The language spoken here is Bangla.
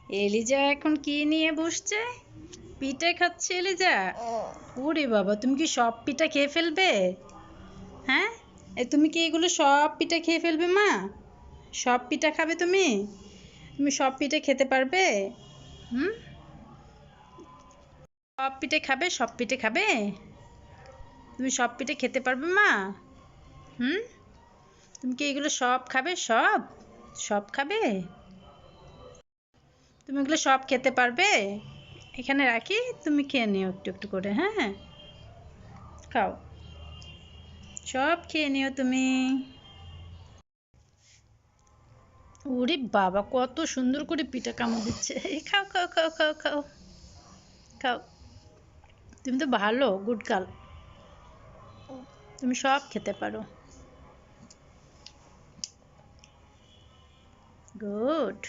এলিজা এখন কি নিয়ে বসছে? পিঠে খাচ্ছে এলিজা। ওরে বাবা, তুমি কি সব পিঠা খেয়ে ফেলবে? হ্যাঁ, তুমি কি এগুলো সব পিঠা খেয়ে ফেলবে মা? সব পিঠা খাবে তুমি? তুমি সব পিঠে খেতে পারবে? হুম, সব পিঠে খাবে? সব পিঠে খাবে? তুমি সব পিঠে খেতে পারবে মা? হুম, তুমি কি এগুলো সব খাবে? সব সব খাবে? তুমি এগুলো সব খেতে পারবে? এখানে রাখি, তুমি খেয়ে নিও একটু একটু করে। হ্যাঁ, খাও, সব খেয়ে নিও তুমি। ওরে বাবা, কত সুন্দর করে পিঠা কামড় দিচ্ছে। এই খাও খাও খাও খাও খাও খাও। তুমি তো ভালো, গুড গার্ল, তুমি সব খেতে পারো। গুড।